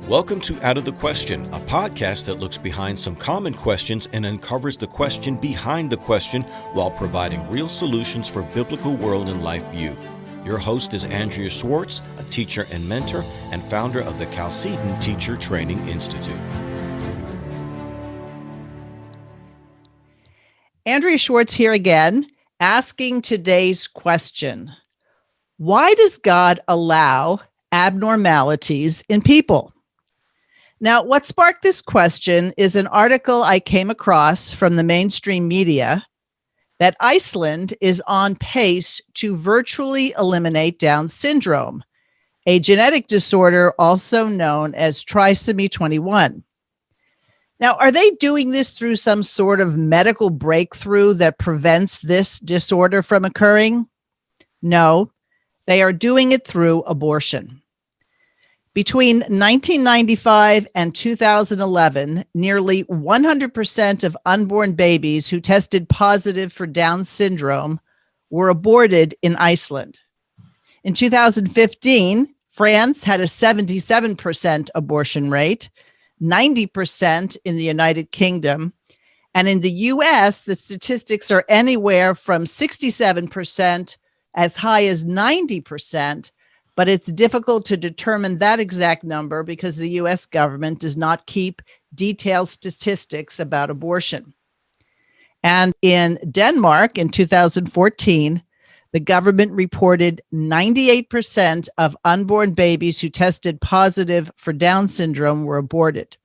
Welcome to Out of the Question, a podcast that looks behind some common questions and uncovers the question behind the question while providing real solutions for biblical world and life view. Your host is Andrea Schwartz, a teacher and mentor and founder of the Chalcedon Teacher Training Institute. Andrea Schwartz here again, asking today's question. Why does God allow abnormalities in people? Now, what sparked this question is an article I came across from the mainstream media that Iceland is on pace to virtually eliminate Down syndrome, a genetic disorder also known as trisomy 21. Now, are they doing this through some sort of medical breakthrough that prevents this disorder from occurring? No, they are doing it through abortion. Between 1995 and 2011, nearly 100% of unborn babies who tested positive for Down syndrome were aborted in Iceland. In 2015, France had a 77% abortion rate, 90% in the United Kingdom, and in the US, the statistics are anywhere from 67% as high as 90%. But it's difficult to determine that exact number because the U.S. government does not keep detailed statistics about abortion. And in Denmark in 2014, the government reported 98% of unborn babies who tested positive for Down syndrome were aborted.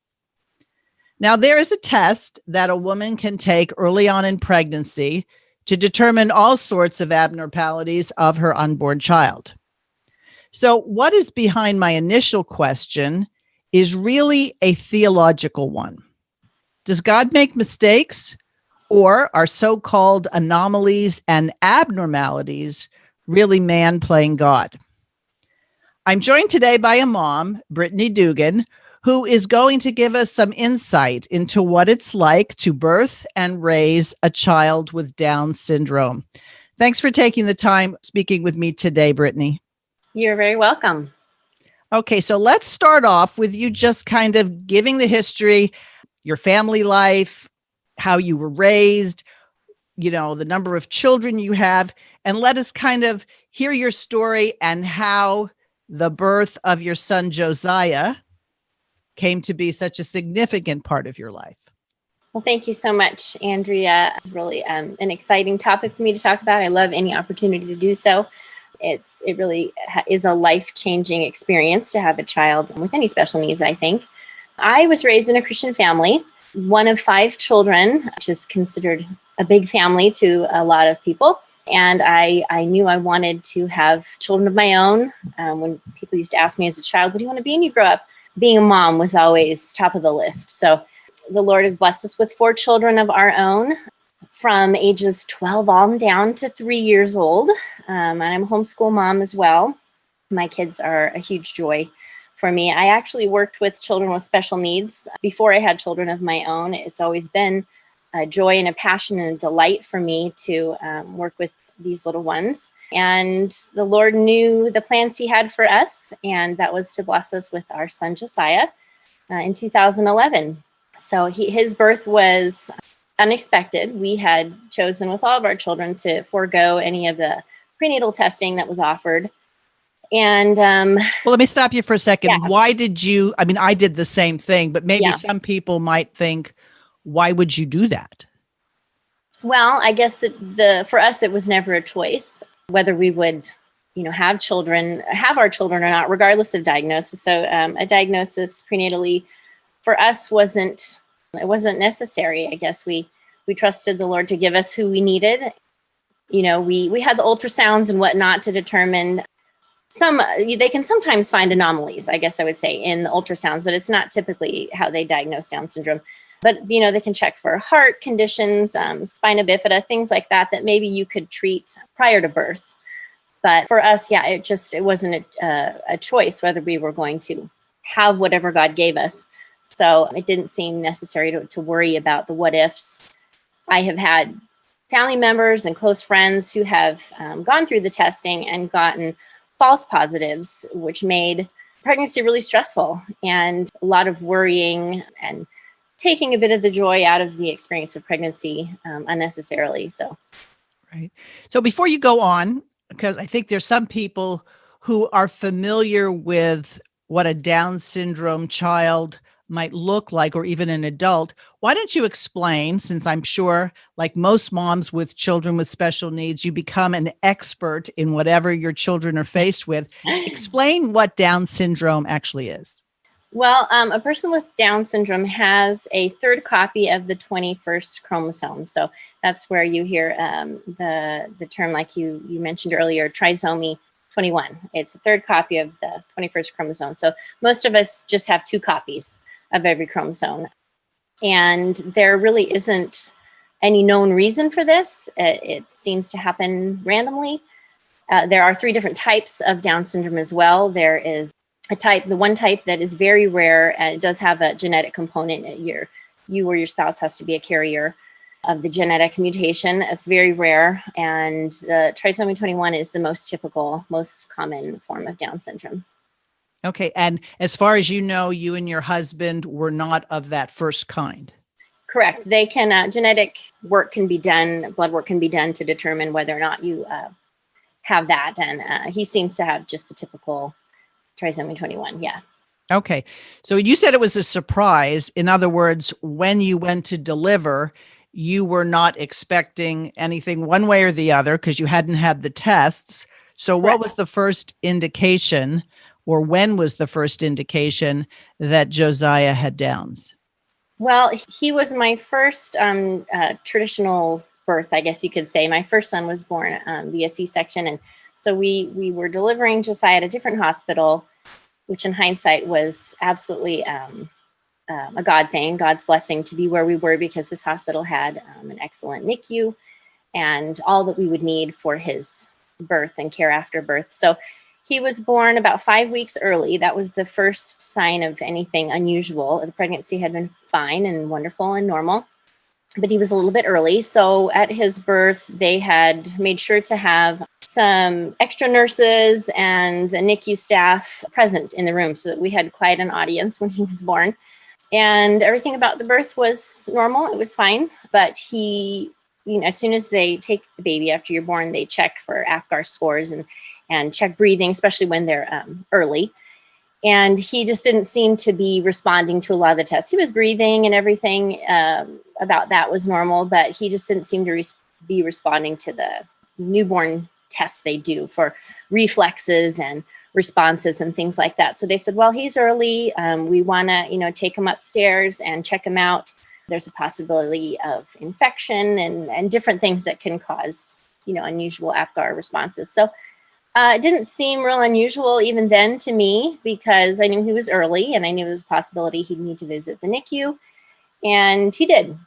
Now, there is a test that a woman can take early on in pregnancy to determine all sorts of abnormalities of her unborn child. So what is behind my initial question is really a theological one. Does God make mistakes, or are so-called anomalies and abnormalities really man playing God? I'm joined today by a mom, Brittany Duggan, who is going to give us some insight into what it's like to birth and raise a child with Down syndrome. Thanks for taking the time speaking with me today, Brittany. You're very welcome. Okay, so let's start off with you just kind of giving the history, your family life, how you were raised, the number of children you have, and let us kind of hear your story and how the birth of your son Josiah came to be such a significant part of your life. Well, thank you so much, Andrea. It's really an exciting topic for me to talk about. I love any opportunity to do so. It really is a life-changing experience to have a child with any special needs, I think. I was raised in a Christian family, one of 5 children, which is considered a big family to a lot of people. And I knew I wanted to have children of my own. When people used to ask me as a child, what do you want to be when you grow up? Being a mom was always top of the list. So the Lord has blessed us with 4 children of our own, from ages 12 on down to 3 years old. And I'm a homeschool mom as well. My kids are a huge joy for me. I actually worked with children with special needs before I had children of my own. It's always been a joy and a passion and a delight for me to work with these little ones. And the Lord knew the plans he had for us, and that was to bless us with our son Josiah in 2011. So his birth was unexpected. We had chosen with all of our children to forego any of the prenatal testing that was offered. And well, let me stop you for a second. Yeah. Why did you, I did the same thing, but maybe some people might think, why would you do that? Well, I guess that for us, it was never a choice whether we would, have our children or not, regardless of diagnosis. So a diagnosis prenatally for us wasn't necessary. I guess we trusted the Lord to give us who we needed. We had the ultrasounds and whatnot to determine they can sometimes find anomalies, I guess I would say, in the ultrasounds, but it's not typically how they diagnose Down syndrome. But, they can check for heart conditions, spina bifida, things like that maybe you could treat prior to birth. But for us, it wasn't a choice whether we were going to have whatever God gave us. So it didn't seem necessary to worry about the what ifs. I have had family members and close friends who have gone through the testing and gotten false positives, which made pregnancy really stressful and a lot of worrying and taking a bit of the joy out of the experience of pregnancy unnecessarily. So, right. So before you go on, because I think there's some people who are familiar with what a Down syndrome child might look like, or even an adult. Why don't you explain, since I'm sure, like most moms with children with special needs, you become an expert in whatever your children are faced with. Explain what Down syndrome actually is. Well, a person with Down syndrome has a third copy of the 21st chromosome. So that's where you hear the term, like you mentioned earlier, trisomy 21. It's a third copy of the 21st chromosome. So most of us just have 2 copies of every chromosome. And there really isn't any known reason for this. It seems to happen randomly. There are 3 different types of Down syndrome as well. There is the one type that is very rare, and it does have a genetic component. You or your spouse has to be a carrier of the genetic mutation. It's very rare. And the trisomy 21 is the most typical, most common form of Down syndrome. Okay. And as far as you know, you and your husband were not of that first kind. Correct. They can, genetic work can be done, blood work can be done to determine whether or not you have that. And he seems to have just the typical trisomy 21. Yeah. Okay. So you said it was a surprise. In other words, when you went to deliver, you were not expecting anything one way or the other because you hadn't had the tests. So Correct. What was the first indication, or when was the first indication that Josiah had Downs? Well, he was my first traditional birth, I guess you could say. My first son was born via C-section. And so we were delivering Josiah at a different hospital, which in hindsight was absolutely a God thing, God's blessing to be where we were, because this hospital had an excellent NICU and all that we would need for his birth and care after birth. So he was born about 5 weeks early. That was the first sign of anything unusual. The pregnancy had been fine and wonderful and normal, but he was a little bit early. So at his birth, they had made sure to have some extra nurses and the NICU staff present in the room so that we had quite an audience when he was born. And everything about the birth was normal. It was fine. But he, as soon as they take the baby after you're born, they check for APGAR scores and check breathing, especially when they're early. And he just didn't seem to be responding to a lot of the tests. He was breathing and everything about that was normal, but he just didn't seem to be responding to the newborn tests they do for reflexes and responses and things like that. So they said, well, he's early. We want to, take him upstairs and check him out. There's a possibility of infection and different things that can cause, unusual APGAR responses. So it didn't seem real unusual even then to me, because I knew he was early and I knew there was a possibility he'd need to visit the NICU, and he did.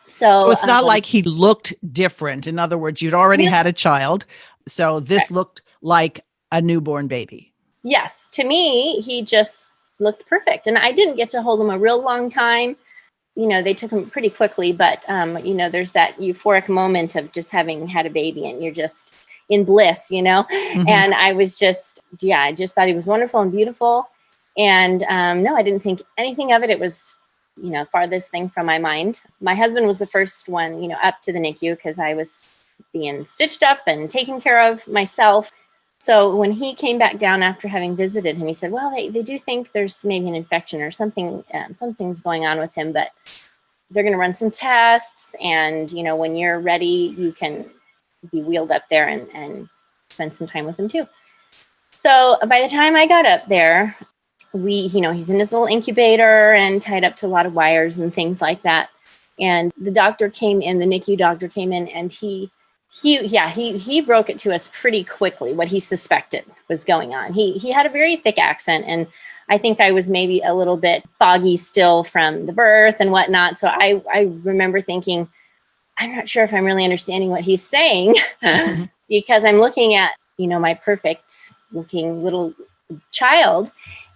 So it's not like he looked different. In other words, you'd already had a child. So this looked like a newborn baby. Yes. To me, he just looked perfect. And I didn't get to hold him a real long time. They took him pretty quickly, but, there's that euphoric moment of just having had a baby and you're just in bliss, Mm-hmm. And I was I just thought he was wonderful and beautiful. And no, I didn't think anything of it. It was, farthest thing from my mind. My husband was the first one, up to the NICU because I was being stitched up and taken care of myself. So when he came back down after having visited him, he said, well, they do think there's maybe an infection or something, something's going on with him, but they're going to run some tests. And, when you're ready, you can be wheeled up there and spend some time with him too. So by the time I got up there, he's in his little incubator and tied up to a lot of wires and things like that. And the doctor came in, the NICU doctor came in, and he broke it to us pretty quickly what he suspected was going on. He had a very thick accent, and I think I was maybe a little bit foggy still from the birth and whatnot. So I remember thinking, I'm not sure if I'm really understanding what he's saying because I'm looking at, my perfect looking little child.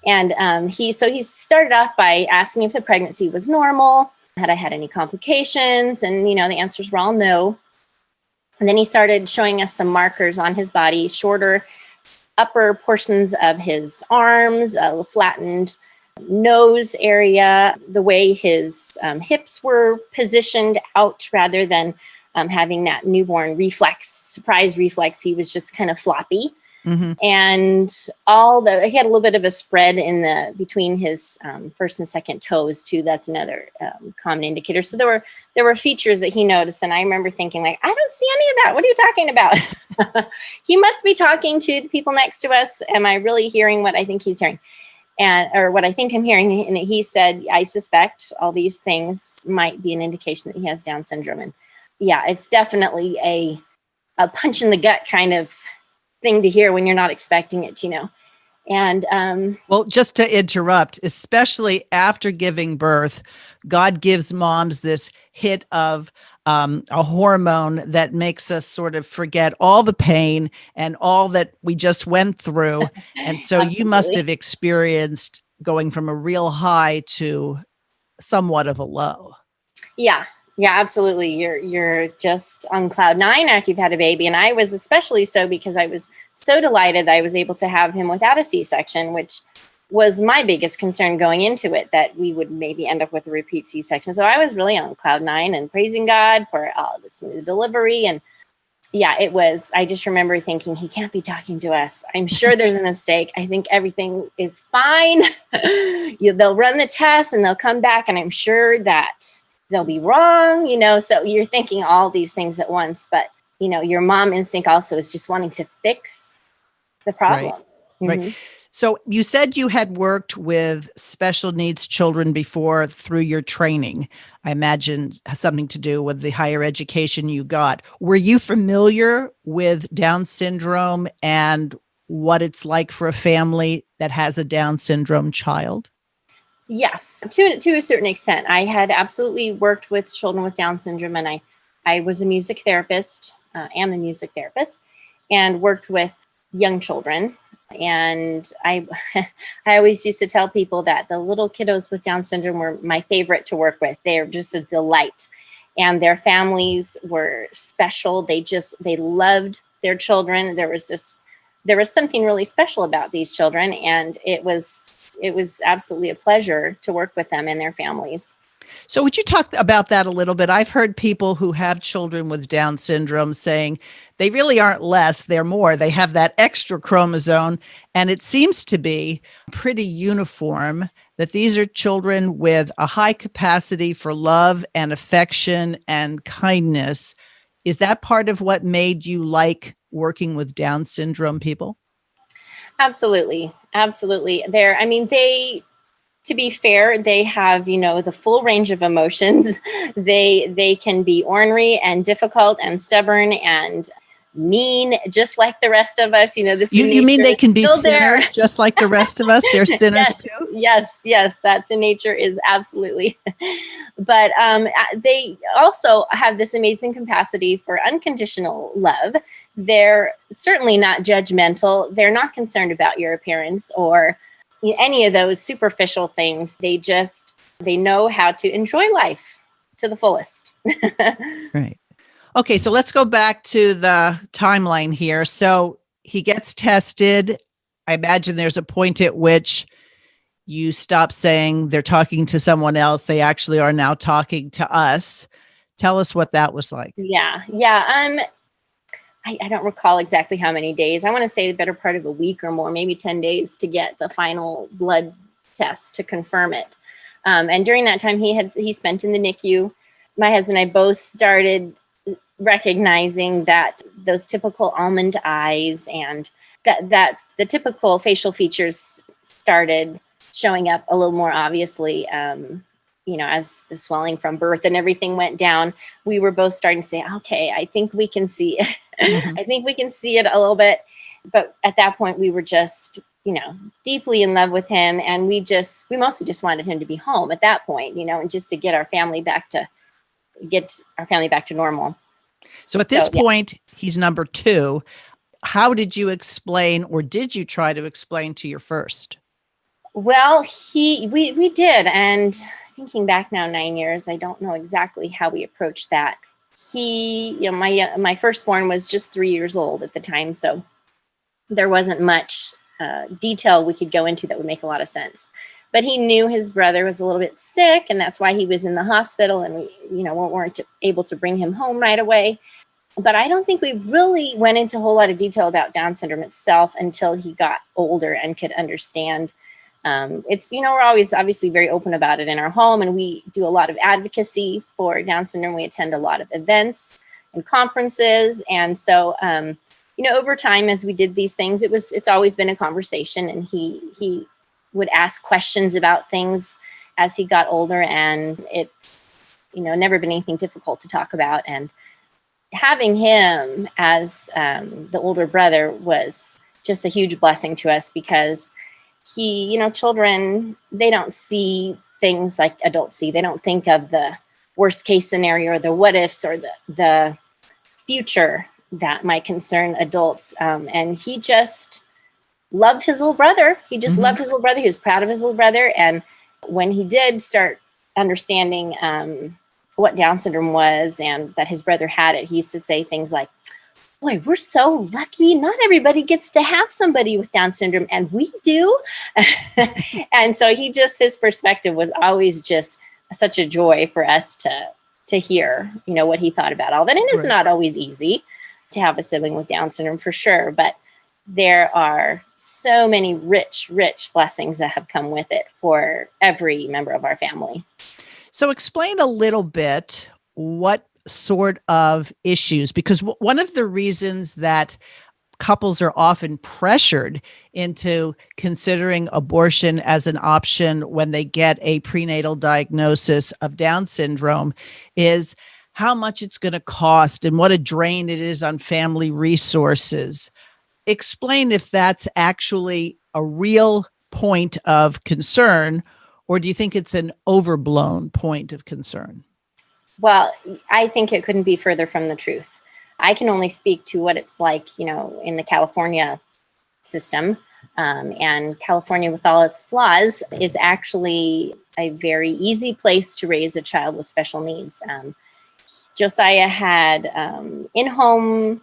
And he started off by asking if the pregnancy was normal. Had I had any complications? And, the answers were all no. And then he started showing us some markers on his body, shorter upper portions of his arms, flattened nose area, the way his hips were positioned out rather than having that newborn surprise reflex. He was just kind of floppy. Mm-hmm. And he had a little bit of a spread between his first and second toes too. That's another common indicator. So there were features that he noticed, and I remember thinking, like, I don't see any of that. What are you talking about? He must be talking to the people next to us. Am I really hearing what I think he's hearing? Or what I think I'm hearing? And he said, I suspect all these things might be an indication that he has Down syndrome. And yeah, it's definitely a punch in the gut kind of thing to hear when you're not expecting it, And well, just to interrupt, especially after giving birth, God gives moms this hit of a hormone that makes us sort of forget all the pain and all that we just went through. And so you must have experienced going from a real high to somewhat of a low. Yeah, absolutely. You're just on cloud nine after you've had a baby. And I was especially so because I was so delighted that I was able to have him without a C-section, which was my biggest concern going into it, that we would maybe end up with a repeat C-section. So I was really on cloud nine and praising God for the smooth delivery. And yeah, I just remember thinking, he can't be talking to us. I'm sure there's a mistake. I think everything is fine. They'll run the test and they'll come back, and I'm sure that they'll be wrong, so you're thinking all these things at once, but your mom instinct also is just wanting to fix the problem. Right. Mm-hmm. Right. So you said you had worked with special needs children before through your training. I imagine something to do with the higher education you got. Were you familiar with Down syndrome and what it's like for a family that has a Down syndrome child? Yes, to a certain extent. I had absolutely worked with children with Down syndrome, and I was a music therapist, am a music therapist, and worked with young children. And I always used to tell people that the little kiddos with Down syndrome were my favorite to work with. They're just a delight, and their families were special. They loved their children. There was something really special about these children, and it was absolutely a pleasure to work with them and their families. So would you talk about that a little bit? I've heard people who have children with Down syndrome saying they really aren't less, they're more. They have that extra chromosome, and it seems to be pretty uniform that these are children with a high capacity for love and affection and kindness. Is that part of what made you like working with Down syndrome people? Absolutely. To be fair, they have, the full range of emotions. They can be ornery and difficult and stubborn and mean, just like the rest of us. You mean they can be sinners just like the rest of us? They're sinners too? Yes, that's in nature, is absolutely. But they also have this amazing capacity for unconditional love. They're certainly not judgmental. They're not concerned about your appearance or any of those superficial things. They know how to enjoy life to the fullest. Right. Okay, so let's go back to the timeline here. So he gets tested. I imagine there's a point at which you stop saying they're talking to someone else. They actually are now talking to us. Tell us what that was like. Yeah. I don't recall exactly how many days. I want to say the better part of a week or more, maybe 10 days to get the final blood test to confirm it. And during that time he spent in the NICU. My husband and I both started recognizing that those typical almond eyes and that the typical facial features started showing up a little more obviously. As the swelling from birth and everything went down, we were both starting to say, okay, I think we can see it. Mm-hmm. I think we can see it a little bit. But at that point, we were just, deeply in love with him. And we mostly just wanted him to be home at that point, and just to get our family back to normal. So at this point, he's number 2. How did you explain, or did you try to explain to your first? Well, we did. And thinking back now 9 years, I don't know exactly how we approached that. My firstborn was just 3 years old at the time. So there wasn't much detail we could go into that would make a lot of sense. But he knew his brother was a little bit sick, and that's why he was in the hospital, and we weren't able to bring him home right away. But I don't think we really went into a whole lot of detail about Down syndrome itself until he got older and could understand. We're always obviously very open about it in our home, and we do a lot of advocacy for Down syndrome. We attend a lot of events and conferences. And so, over time, as we did these things, it's always been a conversation, and he would ask questions about things as he got older, and it's, never been anything difficult to talk about. And having him as the older brother was just a huge blessing to us, because children, they don't see things like adults see. They don't think of the worst case scenario or the what ifs or the future that might concern adults. And he just loved his little brother. He just loved his little brother. He was proud of his little brother. And when he did start understanding what Down syndrome was and that his brother had it, he used to say things like, "Boy, we're so lucky. Not everybody gets to have somebody with Down syndrome, and we do." And so his perspective was always just such a joy for us to hear, what he thought about all that. And it's not always easy to have a sibling with Down syndrome, for sure, but there are so many rich blessings that have come with it for every member of our family. So explain a little bit what sort of issues, because one of the reasons that couples are often pressured into considering abortion as an option when they get a prenatal diagnosis of Down syndrome is how much it's going to cost and what a drain it is on family resources. Explain if that's actually a real point of concern, or do you think it's an overblown point of concern? Well, I think it couldn't be further from the truth. I can only speak to what it's like, in the California system. And California, with all its flaws, is actually a very easy place to raise a child with special needs. Josiah had in-home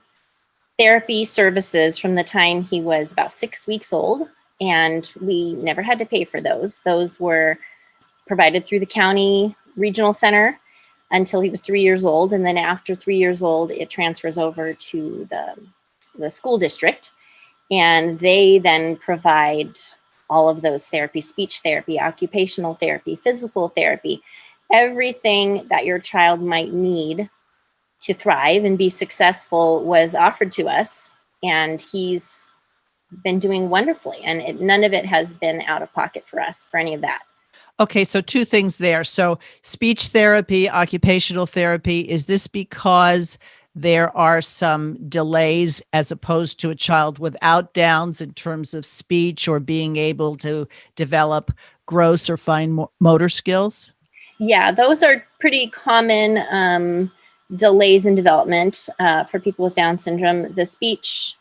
therapy services from the time he was about 6 weeks old, and we never had to pay for those. Those were provided through the county regional center until he was 3 years old. And then after 3 years old, it transfers over to the school district. And they then provide all of those therapies: speech therapy, occupational therapy, physical therapy, everything that your child might need to thrive and be successful was offered to us. And he's been doing wonderfully. And none of it has been out of pocket for us for any of that. Okay, so two things there. So speech therapy, occupational therapy, is this because there are some delays as opposed to a child without Downs in terms of speech or being able to develop gross or fine motor skills? Yeah, those are pretty common delays in development for people with Down syndrome. The speech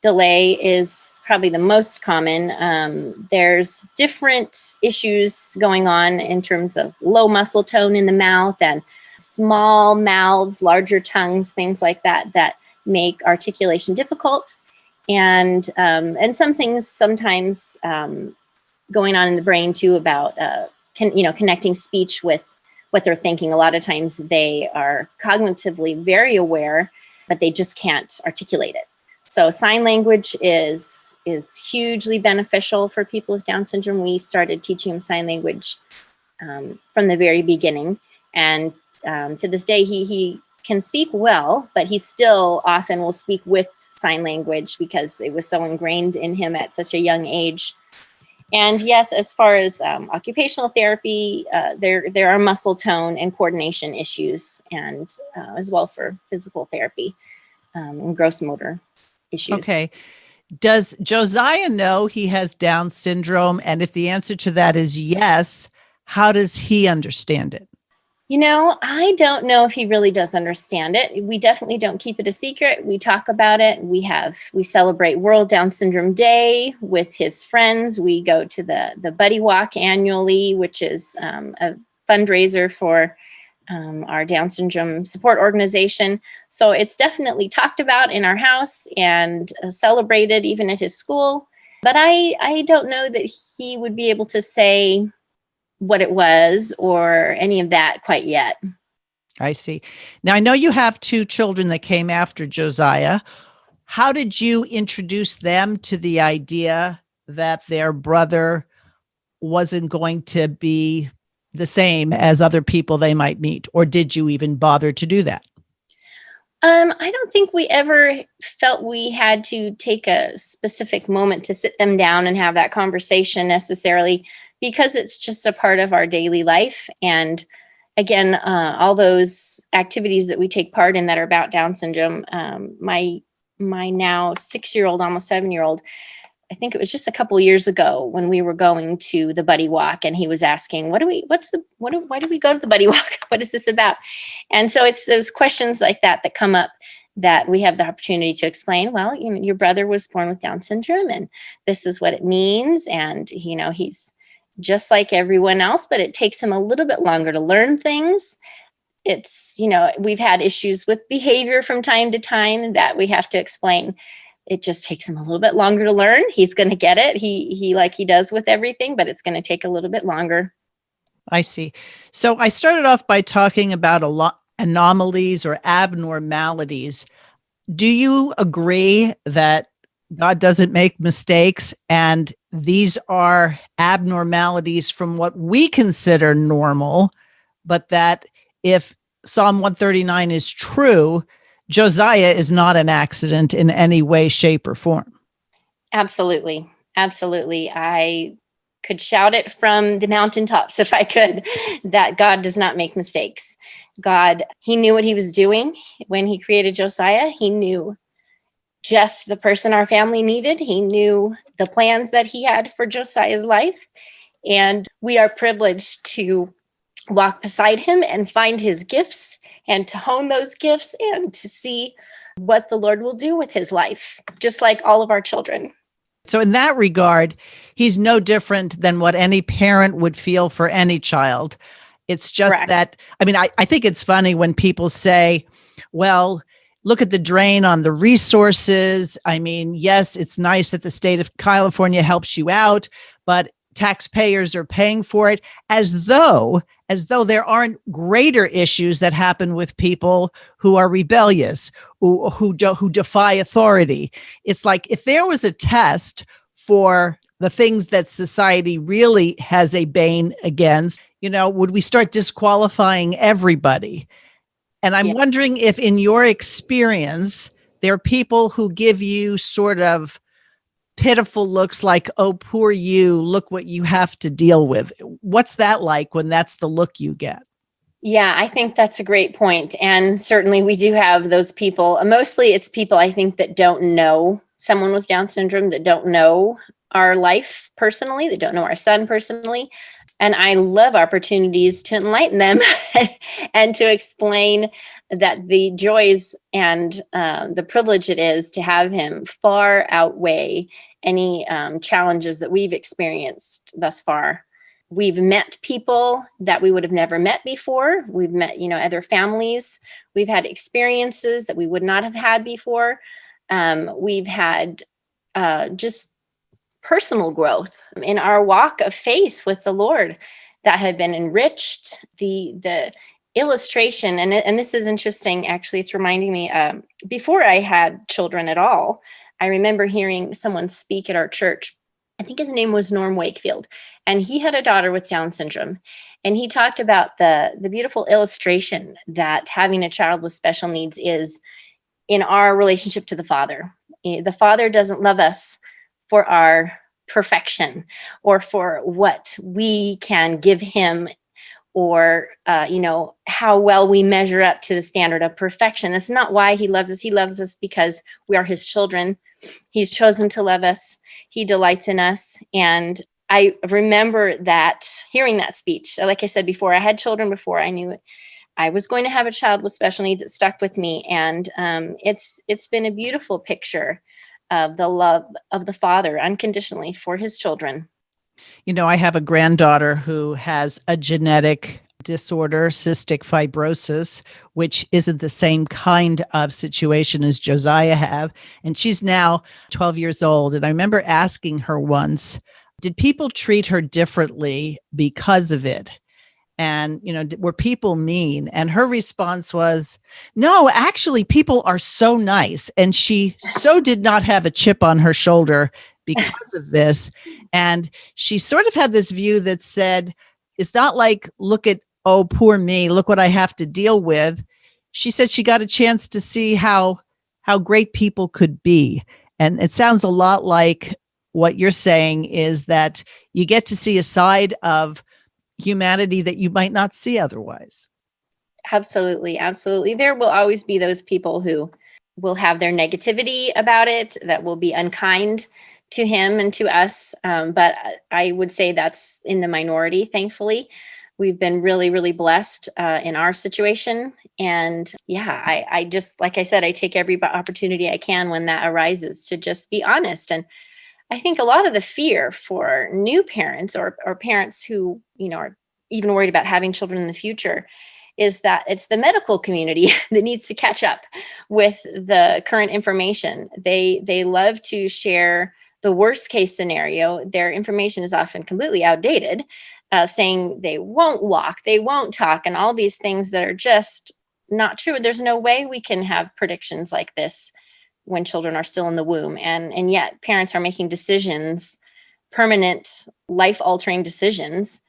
delay is probably the most common. There's different issues going on in terms of low muscle tone in the mouth and small mouths, larger tongues, things like that, that make articulation difficult. And some things sometimes going on in the brain too about, connecting speech with what they're thinking. A lot of times they are cognitively very aware, but they just can't articulate it. So sign language is hugely beneficial for people with Down syndrome. We started teaching him sign language from the very beginning. And to this day, he can speak well, but he still often will speak with sign language because it was so ingrained in him at such a young age. And yes, as far as occupational therapy, there are muscle tone and coordination issues, and as well for physical therapy and gross motor issues. Okay. Does Josiah know he has Down syndrome? And if the answer to that is yes, how does he understand it? I don't know if he really does understand it. We definitely don't keep it a secret. We talk about it. We celebrate World Down Syndrome Day with his friends. We go to the Buddy Walk annually, which is a fundraiser for our Down syndrome support organization. So it's definitely talked about in our house and celebrated even at his school. But I don't know that he would be able to say what it was or any of that quite yet. I see. Now, I know you have two children that came after Josiah. How did you introduce them to the idea that their brother wasn't going to be the same as other people they might meet? Or did you even bother to do that? I don't think we ever felt we had to take a specific moment to sit them down and have that conversation necessarily, because it's just a part of our daily life. And again, all those activities that we take part in that are about Down syndrome, my now 6-year-old, almost 7-year-old, I think it was just a couple years ago when we were going to the buddy walk, and he was asking, why do we go to the buddy walk? What is this about? And so it's those questions like that come up that we have the opportunity to explain. Well, your brother was born with Down syndrome, and this is what it means. And, he's just like everyone else, but it takes him a little bit longer to learn things. It's, we've had issues with behavior from time to time that we have to explain. It just takes him a little bit longer to learn. He's going to get it. He like he does with everything, but it's going to take a little bit longer. I see. So I started off by talking about anomalies or abnormalities. Do you agree that God doesn't make mistakes, and these are abnormalities from what we consider normal, but that if Psalm 139 is true, Josiah is not an accident in any way, shape, or form? Absolutely. Absolutely. I could shout it from the mountaintops if I could, that God does not make mistakes. God, he knew what he was doing when he created Josiah. He knew just the person our family needed. He knew the plans that he had for Josiah's life. And we are privileged to walk beside him and find his gifts and to hone those gifts and to see what the Lord will do with his life, just like all of our children. So in that regard, he's no different than what any parent would feel for any child. It's just Correct. that, I think it's funny when people say, well, look at the drain on the resources. Yes, it's nice that the state of California helps you out, but taxpayers are paying for it, as though there aren't greater issues that happen with people who are rebellious, who defy authority. It's like, if there was a test for the things that society really has a bane against, would we start disqualifying everybody? And I'm wondering if, in your experience, there are people who give you sort of pitiful looks like, oh, poor you, look what you have to deal with. What's that like when that's the look you get? Yeah, I think that's a great point. And certainly we do have those people. Mostly it's people, I think, that don't know someone with Down syndrome, that don't know our life personally, that don't know our son personally. And I love opportunities to enlighten them and to explain that the joys and the privilege it is to have him far outweigh any challenges that we've experienced thus far. We've met people that we would have never met before. We've met, other families. We've had experiences that we would not have had before. We've had just personal growth in our walk of faith with the Lord that had been enriched. The illustration, and this is interesting, actually, it's reminding me, before I had children at all, I remember hearing someone speak at our church. I think his name was Norm Wakefield, and he had a daughter with Down syndrome. And he talked about the beautiful illustration that having a child with special needs is in our relationship to the Father. The Father doesn't love us for our perfection or for what we can give him, or, how well we measure up to the standard of perfection. That's not why he loves us. He loves us because we are his children. He's chosen to love us. He delights in us. And I remember hearing that speech. Like I said before, I had children before I knew I was going to have a child with special needs. It stuck with me. And it's been a beautiful picture of the love of the Father unconditionally for his children. I have a granddaughter who has a genetic disorder, cystic fibrosis, which isn't the same kind of situation as Josiah have. And she's now 12 years old. And I remember asking her once, did people treat her differently because of it? And, were people mean? And her response was, no, actually, people are so nice. And she so did not have a chip on her shoulder because of this. And she sort of had this view that said, it's not like, look at, oh, poor me, look what I have to deal with. She said she got a chance to see how great people could be. And it sounds a lot like what you're saying, is that you get to see a side of humanity that you might not see otherwise. Absolutely. Absolutely. There will always be those people who will have their negativity about it, that will be unkind to him and to us. But I would say that's in the minority, thankfully. We've been really, really blessed in our situation. And yeah, I just, like I said, I take every opportunity I can when that arises to just be honest. And I think a lot of the fear for new parents or parents who, are even worried about having children in the future is that it's the medical community that needs to catch up with the current information. They love to share the worst case scenario. Their information is often completely outdated, saying they won't walk, they won't talk, and all these things that are just not true. There's no way we can have predictions like this when children are still in the womb. And yet parents are making decisions, permanent, life-altering decisions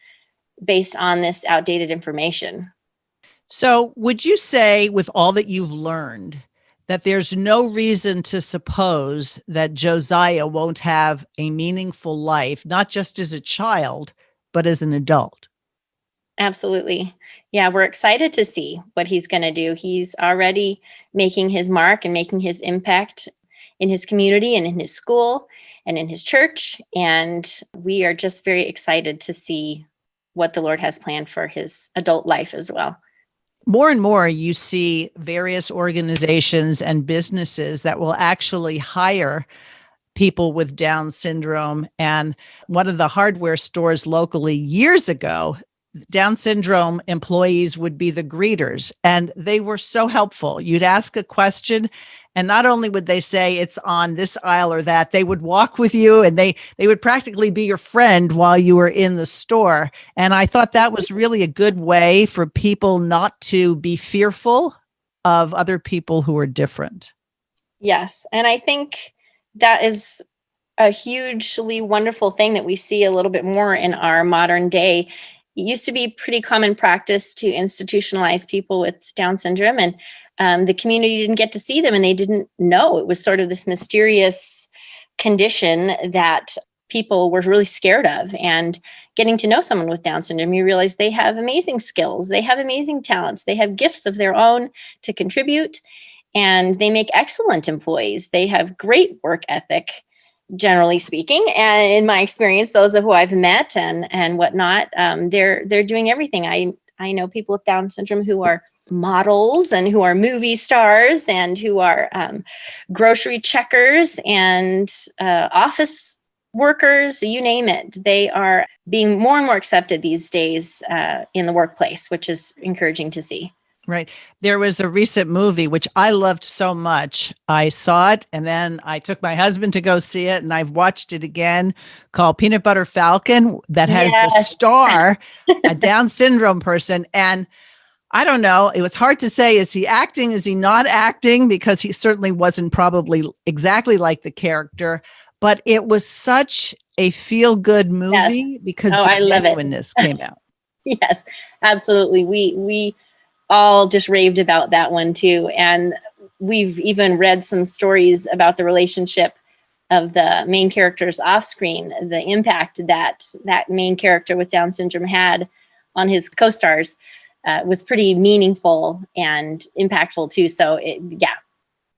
based on this outdated information. So would you say, with all that you've learned, that there's no reason to suppose that Josiah won't have a meaningful life, not just as a child, but as an adult? Absolutely. Yeah, we're excited to see what he's going to do. He's already making his mark and making his impact in his community and in his school and in his church. And we are just very excited to see what the Lord has planned for his adult life as well. More and more, you see various organizations and businesses that will actually hire people with Down syndrome. And one of the hardware stores locally years ago, Down syndrome employees would be the greeters, and they were so helpful. You'd ask a question, and not only would they say it's on this aisle or that, they would walk with you, and they would practically be your friend while you were in the store. And I thought that was really a good way for people not to be fearful of other people who are different. Yes, and I think that is a hugely wonderful thing that we see a little bit more in our modern day. It used to be pretty common practice to institutionalize people with Down syndrome, and the community didn't get to see them, and they didn't know. It was sort of this mysterious condition that people were really scared of. And getting to know someone with Down syndrome, you realize they have amazing skills, they have amazing talents, they have gifts of their own to contribute, and they make excellent employees. They have great work ethic, generally speaking. And in my experience, those of who I've met and whatnot, they're doing everything. I know people with Down syndrome who are models and who are movie stars and who are grocery checkers and office workers, you name it. They are being more and more accepted these days in the workplace, which is encouraging to see. Right. There was a recent movie, which I loved so much. I saw it, and then I took my husband to go see it, and I've watched it again, called Peanut Butter Falcon, that has the star, a Down syndrome person. And I don't know, it was hard to say, is he acting? Is he not acting? Because he certainly wasn't probably exactly like the character, but it was such a feel-good movie because the genuineness came out. Yes, absolutely. We all just raved about that one too. And we've even read some stories about the relationship of the main characters off screen, the impact that main character with Down syndrome had on his co-stars was pretty meaningful and impactful too. So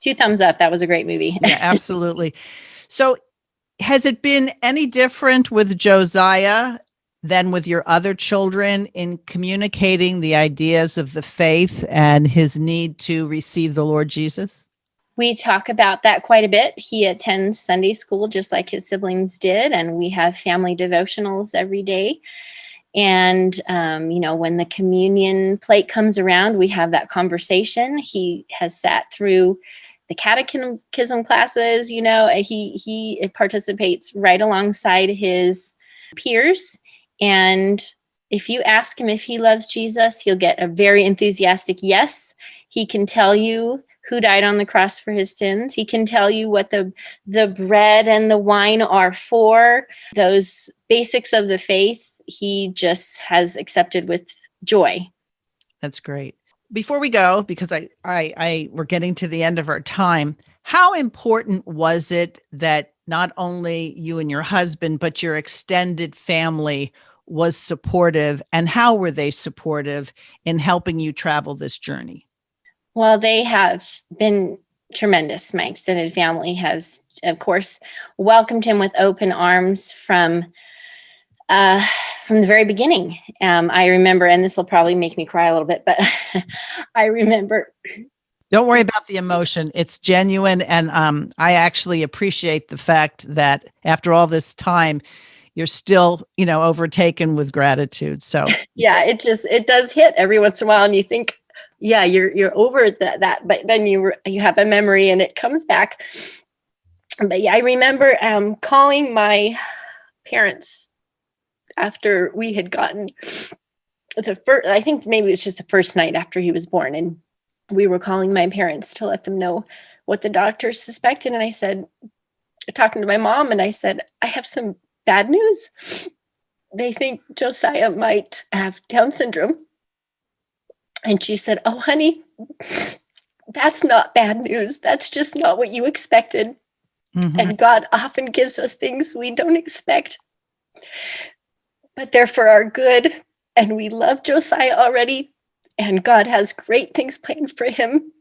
2 thumbs up. That was a great movie. Yeah, absolutely. So has it been any different with Josiah than with your other children in communicating the ideas of the faith and his need to receive the Lord Jesus? We talk about that quite a bit. He attends Sunday school just like his siblings did, and we have family devotionals every day. And, when the communion plate comes around, we have that conversation. He has sat through the catechism classes, he participates right alongside his peers. And if you ask him if he loves Jesus, he'll get a very enthusiastic yes. He can tell you who died on the cross for his sins. He can tell you what the bread and the wine are for. Those basics of the faith, he just has accepted with joy. That's great. Before we go, because we're getting to the end of our time, how important was it that not only you and your husband, but your extended family was supportive, and how were they supportive in helping you travel this journey? Well, they have been tremendous. My extended family has, of course, welcomed him with open arms from the very beginning. I remember, and this will probably make me cry a little bit, but I remember. Don't worry about the emotion. It's genuine. And I actually appreciate the fact that after all this time, you're still, overtaken with gratitude. So yeah, it does hit every once in a while, and you think, yeah, you're over that, but then you have a memory and it comes back. But yeah, I remember calling my parents after we had gotten I think maybe it was just the first night after he was born, and we were calling my parents to let them know what the doctors suspected. And I said, talking to my mom, and I said, I have some bad news. They think Josiah might have Down syndrome. And she said, oh, honey, that's not bad news. That's just not what you expected. Mm-hmm. And God often gives us things we don't expect, but they're for our good. And we love Josiah already, and God has great things planned for him.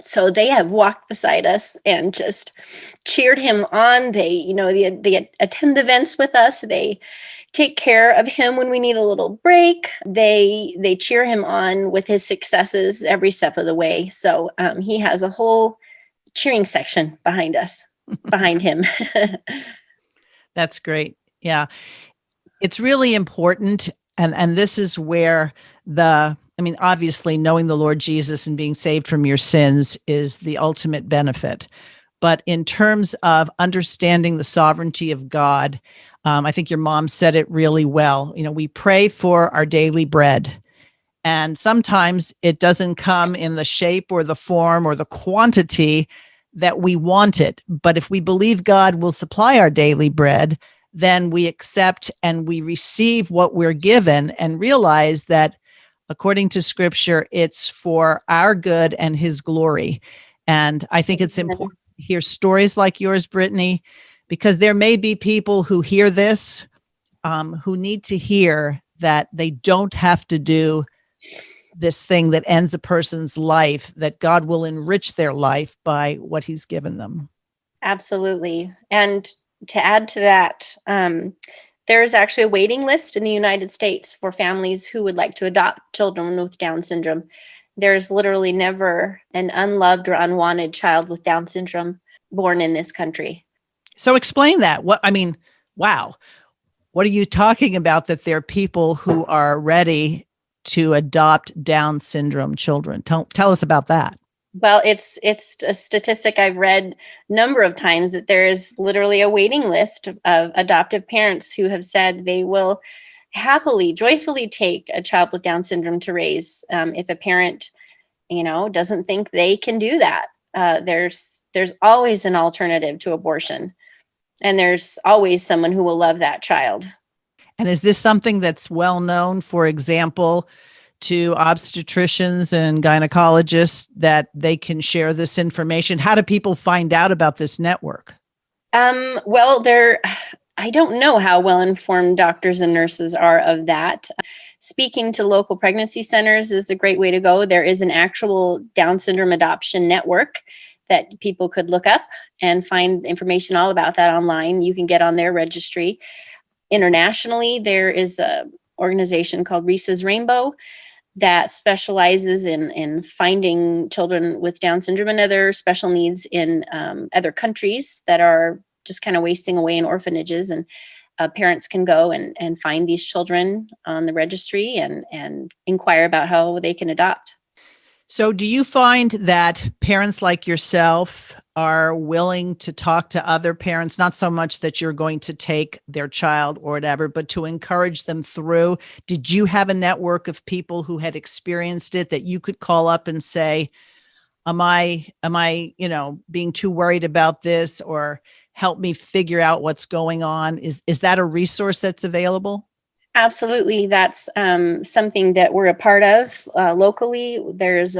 So they have walked beside us and just cheered him on. They attend events with us. They take care of him when we need a little break. They cheer him on with his successes every step of the way. So he has a whole cheering section behind him. That's great. Yeah. It's really important. And this is where obviously knowing the Lord Jesus and being saved from your sins is the ultimate benefit. But in terms of understanding the sovereignty of God, I think your mom said it really well. We pray for our daily bread, and sometimes it doesn't come in the shape or the form or the quantity that we want it. But if we believe God will supply our daily bread, then we accept and we receive what we're given and realize that according to scripture, it's for our good and his glory. And I think it's important to hear stories like yours, Brittany, because there may be people who hear this, who need to hear that they don't have to do this thing that ends a person's life, that God will enrich their life by what he's given them. Absolutely. And to add to that, there is actually a waiting list in the United States for families who would like to adopt children with Down syndrome. There's literally never an unloved or unwanted child with Down syndrome born in this country. So explain that. Wow. What are you talking about, that there are people who are ready to adopt Down syndrome children? Tell us about that. Well, it's a statistic I've read a number of times, that there is literally a waiting list of adoptive parents who have said they will happily, joyfully take a child with Down syndrome to raise if a parent, doesn't think they can do that. There's always an alternative to abortion, and there's always someone who will love that child. And is this something that's well known, for example, to obstetricians and gynecologists, that they can share this information? How do people find out about this network? Well, I don't know how well informed doctors and nurses are of that. Speaking to local pregnancy centers is a great way to go. There is an actual Down syndrome adoption network that people could look up and find information all about that online. You can get on their registry. Internationally, there is an organization called Reese's Rainbow that specializes in finding children with Down syndrome and other special needs in other countries that are just kind of wasting away in orphanages. And parents can go and find these children on the registry and inquire about how they can adopt. So do you find that parents like yourself are willing to talk to other parents, not so much that you're going to take their child or whatever, but to encourage them through? Did you have a network of people who had experienced it that you could call up and say, am I, being too worried about this, or help me figure out what's going on? Is that a resource that's available? Absolutely. That's something that we're a part of locally. There's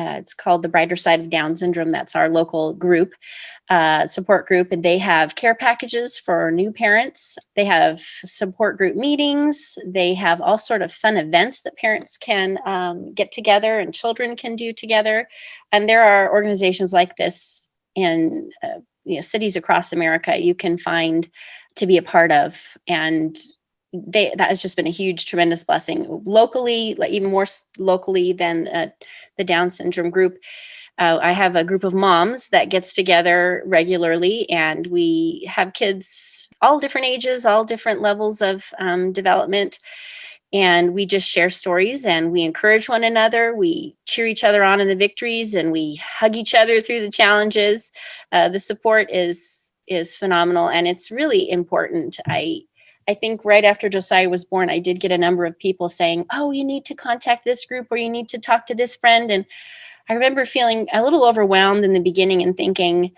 it's called the Brighter Side of Down Syndrome. That's our local group, support group. And they have care packages for new parents. They have support group meetings. They have all sort of fun events that parents can get together and children can do together. And there are organizations like this in cities across America you can find to be a part of. And that has just been a huge, tremendous blessing locally, like even more locally than the Down syndrome group. I have a group of moms that gets together regularly, and we have kids all different ages, all different levels of development. And we just share stories and we encourage one another. We cheer each other on in the victories and we hug each other through the challenges. The support is phenomenal, and it's really important. I think right after Josiah was born, I did get a number of people saying, oh, you need to contact this group, or you need to talk to this friend. And I remember feeling a little overwhelmed in the beginning and thinking,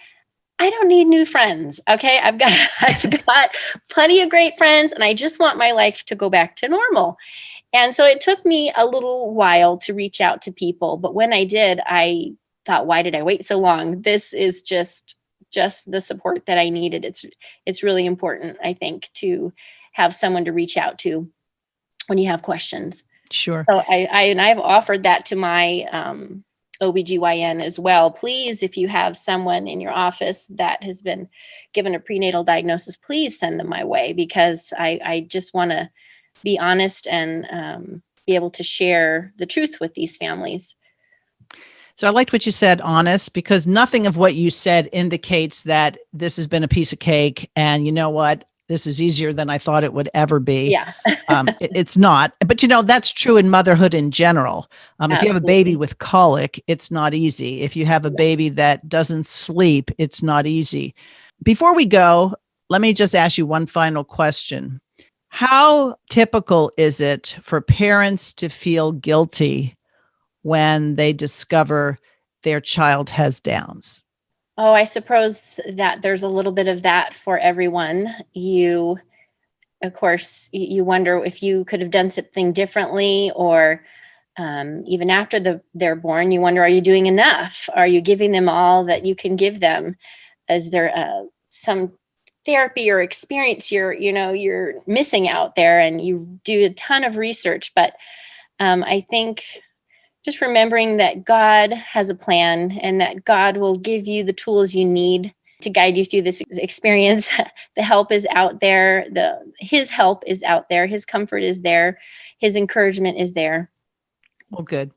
I don't need new friends. Okay. I've got plenty of great friends, and I just want my life to go back to normal. And so it took me a little while to reach out to people. But when I did, I thought, why did I wait so long? This is just the support that I needed. It's really important, I think, to have someone to reach out to when you have questions. Sure. So I've offered that to my OBGYN as well. Please, if you have someone in your office that has been given a prenatal diagnosis, please send them my way, because I just want to be honest and be able to share the truth with these families. So I liked what you said, honest, because nothing of what you said indicates that this has been a piece of cake and you know what, this is easier than I thought it would ever be. Yeah. It's not. But, that's true in motherhood in general. If you have a baby with colic, it's not easy. If you have a baby that doesn't sleep, it's not easy. Before we go, let me just ask you one final question. How typical is it for parents to feel guilty when they discover their child has Downs? Oh, I suppose that there's a little bit of that for everyone. You wonder if you could have done something differently, or even after they're born, you wonder, are you doing enough? Are you giving them all that you can give them? Is there some therapy or experience you're missing out there? And you do a ton of research, but I think just remembering that God has a plan and that God will give you the tools you need to guide you through this experience. The help is out there. His help is out there. His comfort is there. His encouragement is there. Well, good.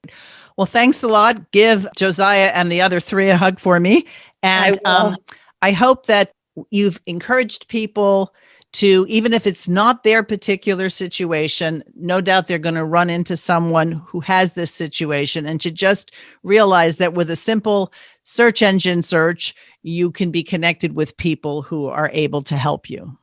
Well, thanks a lot. Give Josiah and the other three a hug for me. And I hope that you've encouraged people to, even if it's not their particular situation, no doubt they're going to run into someone who has this situation, and to just realize that with a simple search engine search, you can be connected with people who are able to help you.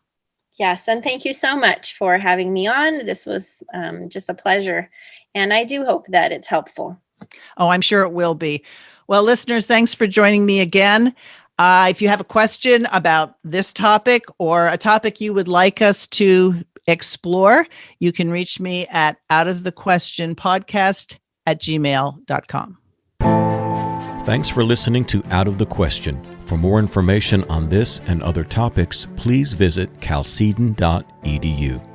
Yes. And thank you so much for having me on. This was just a pleasure. And I do hope that it's helpful. Oh, I'm sure it will be. Well, listeners, thanks for joining me again. If you have a question about this topic or a topic you would like us to explore, you can reach me at outofthequestionpodcast@gmail.com. Thanks for listening to Out of the Question. For more information on this and other topics, please visit chalcedon.edu.